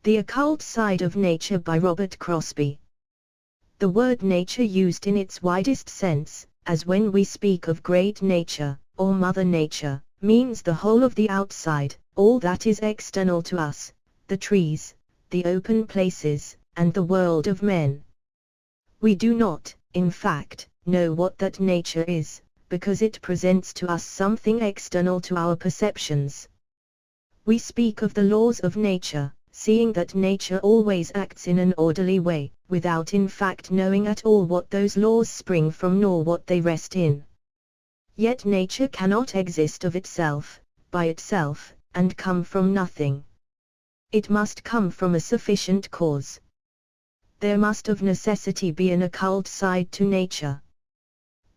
The Occult Side of Nature by Robert Crosbie. The word nature used in its widest sense, as when we speak of great nature, or Mother Nature, means the whole of the outside, all that is external to us, the trees, the open places, and the world of men. We do not, in fact, know what that nature is, because it presents to us something external to our perceptions. We speak of the laws of nature, seeing that nature always acts in an orderly way, without in fact knowing at all what those laws spring from nor what they rest in. Yet nature cannot exist of itself, by itself, and come from nothing. It must come from a sufficient cause. There must of necessity be an occult side to nature.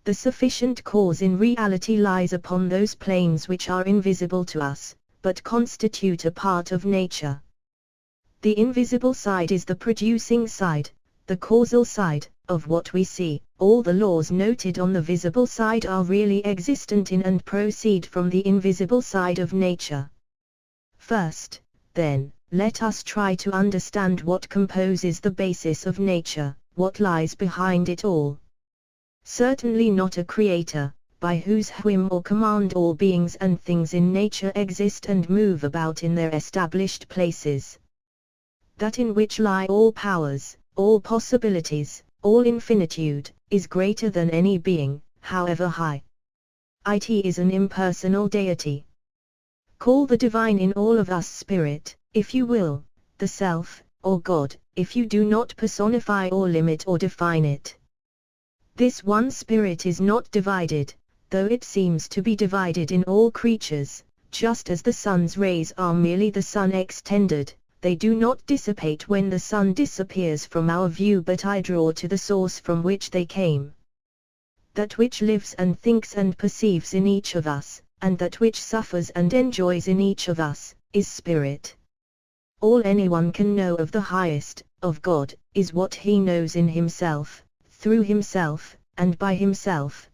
The sufficient cause in reality lies upon those planes which are invisible to us, but constitute a part of nature. The invisible side is the producing side, the causal side, of what we see. All the laws noted on the visible side are really existent in and proceed from the invisible side of nature. First, then, let us try to understand what composes the basis of nature, what lies behind it all. Certainly not a creator, by whose whim or command all beings and things in nature exist and move about in their established places. That in which lie all powers, all possibilities, all infinitude, is greater than any being, however high. It is an impersonal deity. Call the divine in all of us spirit, if you will, the self, or God, if you do not personify or limit or define it. This one spirit is not divided, though it seems to be divided in all creatures, just as the sun's rays are merely the sun extended. They do not dissipate when the sun disappears from our view, but I draw to the source from which they came. That which lives and thinks and perceives in each of us, and that which suffers and enjoys in each of us, is spirit. All anyone can know of the highest, of God, is what he knows in himself, through himself, and by himself.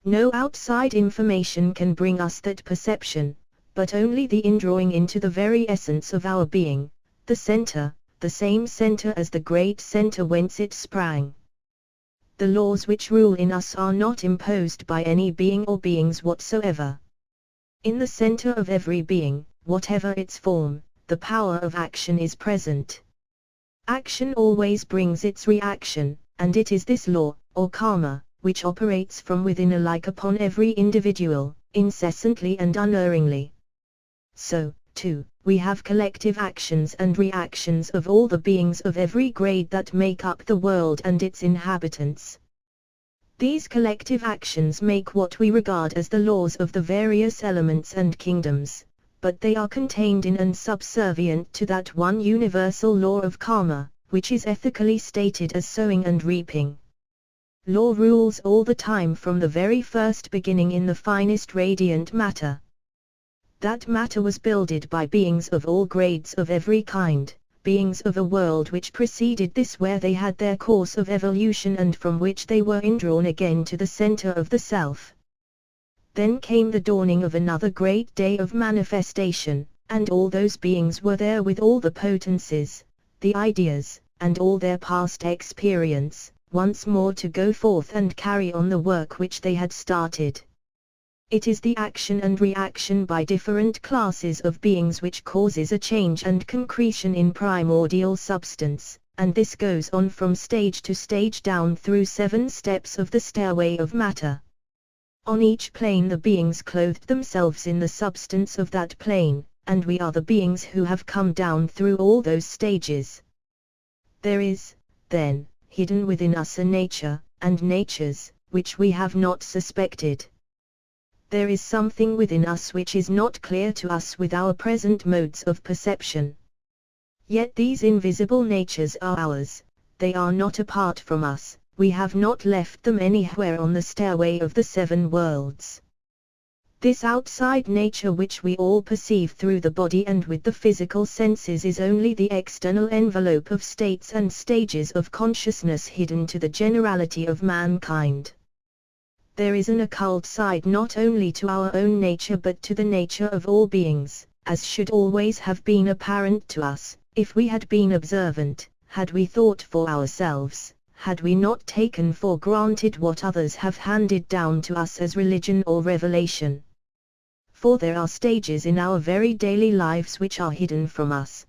No outside information can bring us that perception, but only the indrawing into the very essence of our being, the center, the same center as the great center whence it sprang. The laws which rule in us are not imposed by any being or beings whatsoever. In the center of every being, whatever its form, the power of action is present. Action always brings its reaction, and it is this law, or karma, which operates from within alike upon every individual, incessantly and unerringly. So, too, we have collective actions and reactions of all the beings of every grade that make up the world and its inhabitants. These collective actions make what we regard as the laws of the various elements and kingdoms, but they are contained in and subservient to that one universal law of karma, which is ethically stated as sowing and reaping. Law rules all the time from the very first beginning in the finest radiant matter. That matter was builded by beings of all grades of every kind, beings of a world which preceded this, where they had their course of evolution and from which they were indrawn again to the center of the self. Then came the dawning of another great day of manifestation, and all those beings were there with all the potencies, the ideas, and all their past experience, once more to go forth and carry on the work which they had started. It is the action and reaction by different classes of beings which causes a change and concretion in primordial substance, and this goes on from stage to stage down through 7 steps of the stairway of matter. On each plane the beings clothed themselves in the substance of that plane, and we are the beings who have come down through all those stages. There is, then, hidden within us a nature, and natures, which we have not suspected. There is something within us which is not clear to us with our present modes of perception. Yet these invisible natures are ours, they are not apart from us, we have not left them anywhere on the stairway of the 7 worlds. This outside nature which we all perceive through the body and with the physical senses is only the external envelope of states and stages of consciousness hidden to the generality of mankind. There is an occult side not only to our own nature but to the nature of all beings, as should always have been apparent to us, If we had been observant, had we thought for ourselves, had we not taken for granted what others have handed down to us as religion or revelation. For there are stages in our very daily lives which are hidden from us.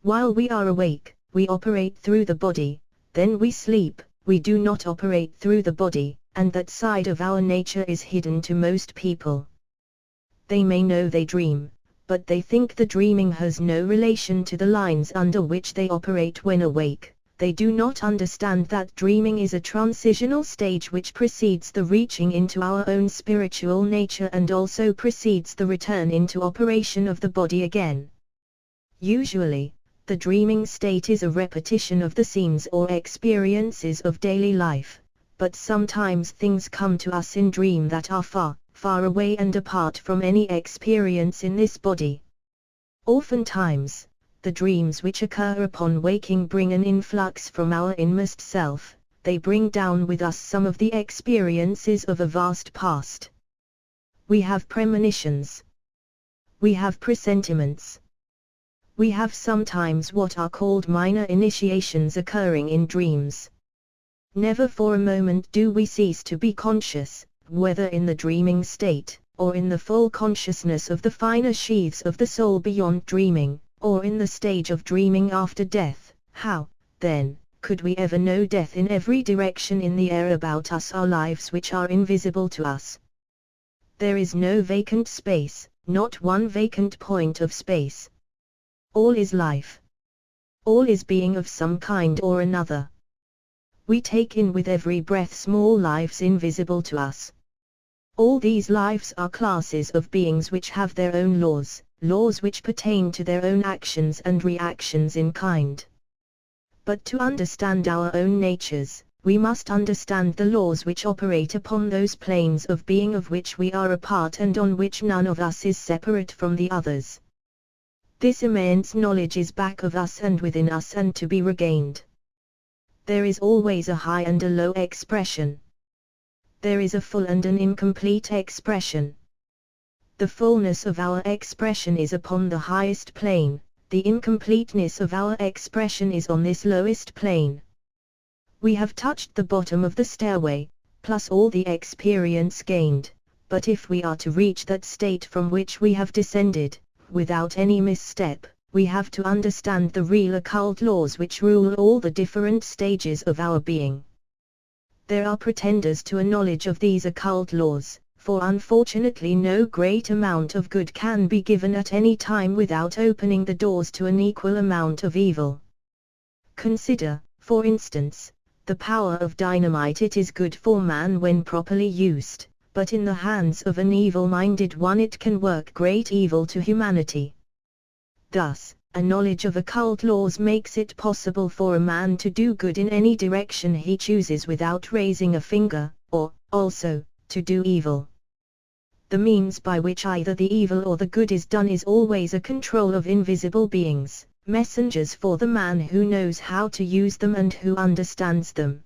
While we are awake, we operate through the body, then we sleep, we do not operate through the body, and that side of our nature is hidden to most people. They may know they dream, but they think the dreaming has no relation to the lines under which they operate when awake. They do not understand that dreaming is a transitional stage which precedes the reaching into our own spiritual nature and also precedes the return into operation of the body again. Usually, the dreaming state is a repetition of the scenes or experiences of daily life, but sometimes things come to us in dream that are far, far away and apart from any experience in this body. Oftentimes, the dreams which occur upon waking bring an influx from our inmost self, they bring down with us some of the experiences of a vast past. We have premonitions. We have presentiments. We have sometimes what are called minor initiations occurring in dreams. Never for a moment do we cease to be conscious, whether in the dreaming state, or in the full consciousness of the finer sheaths of the soul beyond dreaming, or in the stage of dreaming after death. How, then, could we ever know death in every direction in the air about us, our lives which are invisible to us? There is no vacant space, not one vacant point of space. All is life. All is being of some kind or another. We take in with every breath small lives invisible to us. All these lives are classes of beings which have their own laws, laws which pertain to their own actions and reactions in kind. But to understand our own natures, we must understand the laws which operate upon those planes of being of which we are a part and on which none of us is separate from the others. This immense knowledge is back of us and within us and to be regained. There is always a high and a low expression. There is a full and an incomplete expression. The fullness of our expression is upon the highest plane, the incompleteness of our expression is on this lowest plane. We have touched the bottom of the stairway, plus all the experience gained, but if we are to reach that state from which we have descended, without any misstep, we have to understand the real occult laws which rule all the different stages of our being. There are pretenders to a knowledge of these occult laws, for unfortunately no great amount of good can be given at any time without opening the doors to an equal amount of evil. Consider, for instance, the power of dynamite. It is good for man when properly used, but in the hands of an evil-minded one it can work great evil to humanity. Thus, a knowledge of occult laws makes it possible for a man to do good in any direction he chooses without raising a finger, or, also, to do evil. The means by which either the evil or the good is done is always a control of invisible beings, messengers for the man who knows how to use them and who understands them.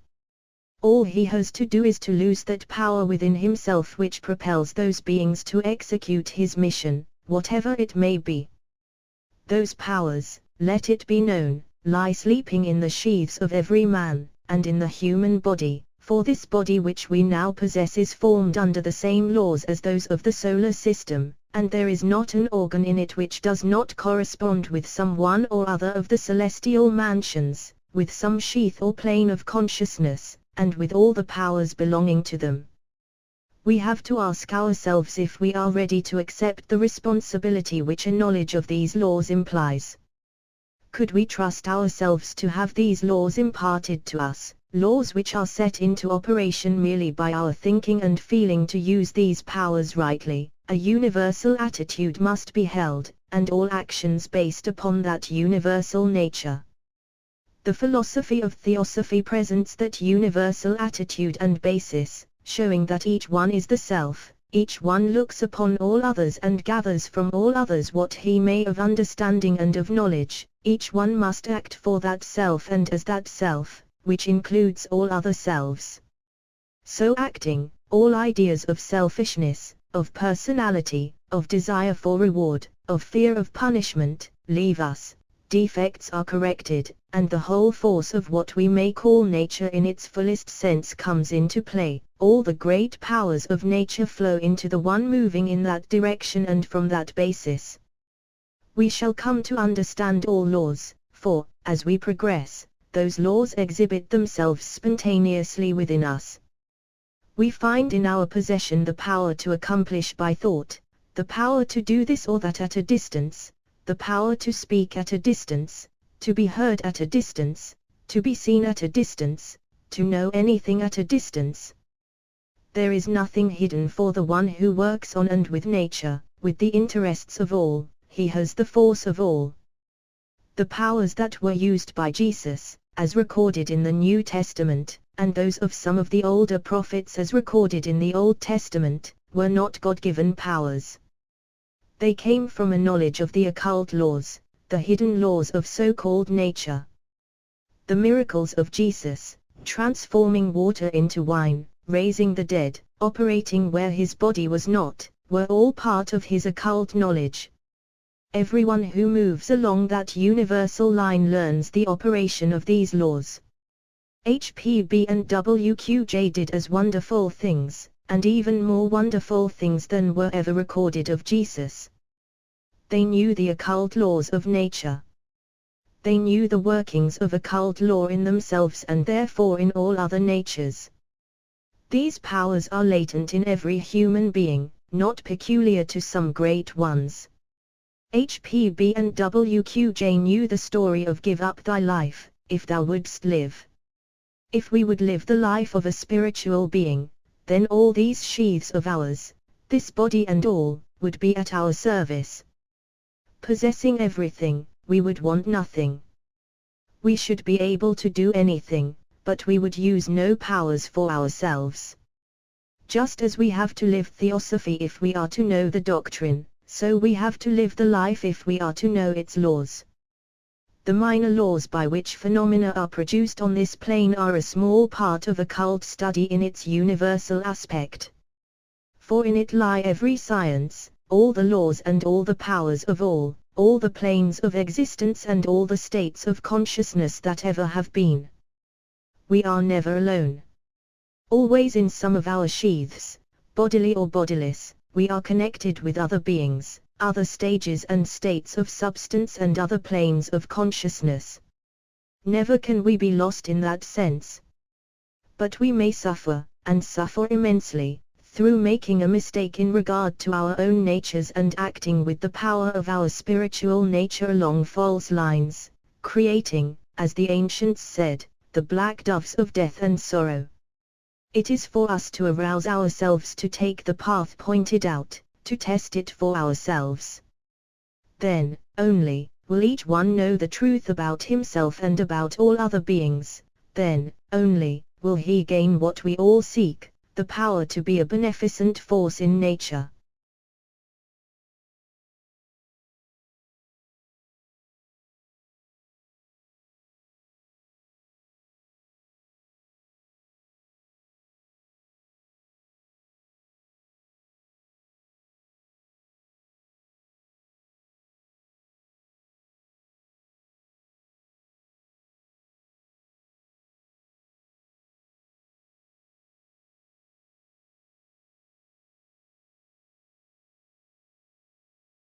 All he has to do is to lose that power within himself which propels those beings to execute his mission, whatever it may be. Those powers, let it be known, lie sleeping in the sheaths of every man, and in the human body, for this body which we now possess is formed under the same laws as those of the solar system, and there is not an organ in it which does not correspond with some one or other of the celestial mansions, with some sheath or plane of consciousness, and with all the powers belonging to them. We have to ask ourselves if we are ready to accept the responsibility which a knowledge of these laws implies. Could we trust ourselves to have these laws imparted to us, laws which are set into operation merely by our thinking and feeling to use these powers rightly? A universal attitude must be held, and all actions based upon that universal nature. The philosophy of Theosophy presents that universal attitude and basis, showing that each one is the self, each one looks upon all others and gathers from all others what he may of understanding and of knowledge, each one must act for that self and as that self, which includes all other selves. So acting, all ideas of selfishness, of personality, of desire for reward, of fear of punishment, leave us, defects are corrected, and the whole force of what we may call nature in its fullest sense comes into play. All the great powers of nature flow into the one moving in that direction, and from that basis we shall come to understand all laws, for, as we progress, those laws exhibit themselves spontaneously within us. We find in our possession the power to accomplish by thought, the power to do this or that at a distance, the power to speak at a distance, to be heard at a distance, to be seen at a distance, to know anything at a distance. There is nothing hidden for the one who works on and with nature, with the interests of all. He has the force of all. The powers that were used by Jesus, as recorded in the New Testament, and those of some of the older prophets as recorded in the Old Testament, were not God-given powers. They came from a knowledge of the occult laws, the hidden laws of so-called nature. The miracles of Jesus, transforming water into wine, raising the dead, operating where his body was not, were all part of his occult knowledge. Everyone who moves along that universal line learns the operation of these laws. HPB and WQJ did as wonderful things, and even more wonderful things than were ever recorded of Jesus. They knew the occult laws of nature. They knew the workings of occult law in themselves and therefore in all other natures. These powers are latent in every human being, not peculiar to some great ones. HPB and WQJ knew the story of give up thy life, if thou wouldst live. If we would live the life of a spiritual being, then all these sheaths of ours, this body and all, would be at our service. Possessing everything, we would want nothing. We should be able to do anything, but we would use no powers for ourselves. Just as we have to live theosophy if we are to know the doctrine, so we have to live the life if we are to know its laws. The minor laws by which phenomena are produced on this plane are a small part of occult study in its universal aspect. For in it lie every science, all the laws and all the powers of all the planes of existence and all the states of consciousness that ever have been. We are never alone. Always in some of our sheaths, bodily or bodiless, we are connected with other beings, other stages and states of substance and other planes of consciousness. Never can we be lost in that sense. But we may suffer, and suffer immensely, through making a mistake in regard to our own natures and acting with the power of our spiritual nature along false lines, creating, as the ancients said, the black doves of death and sorrow. It is for us to arouse ourselves to take the path pointed out, to test it for ourselves. Then, only, will each one know the truth about himself and about all other beings, then, only, will he gain what we all seek, the power to be a beneficent force in nature.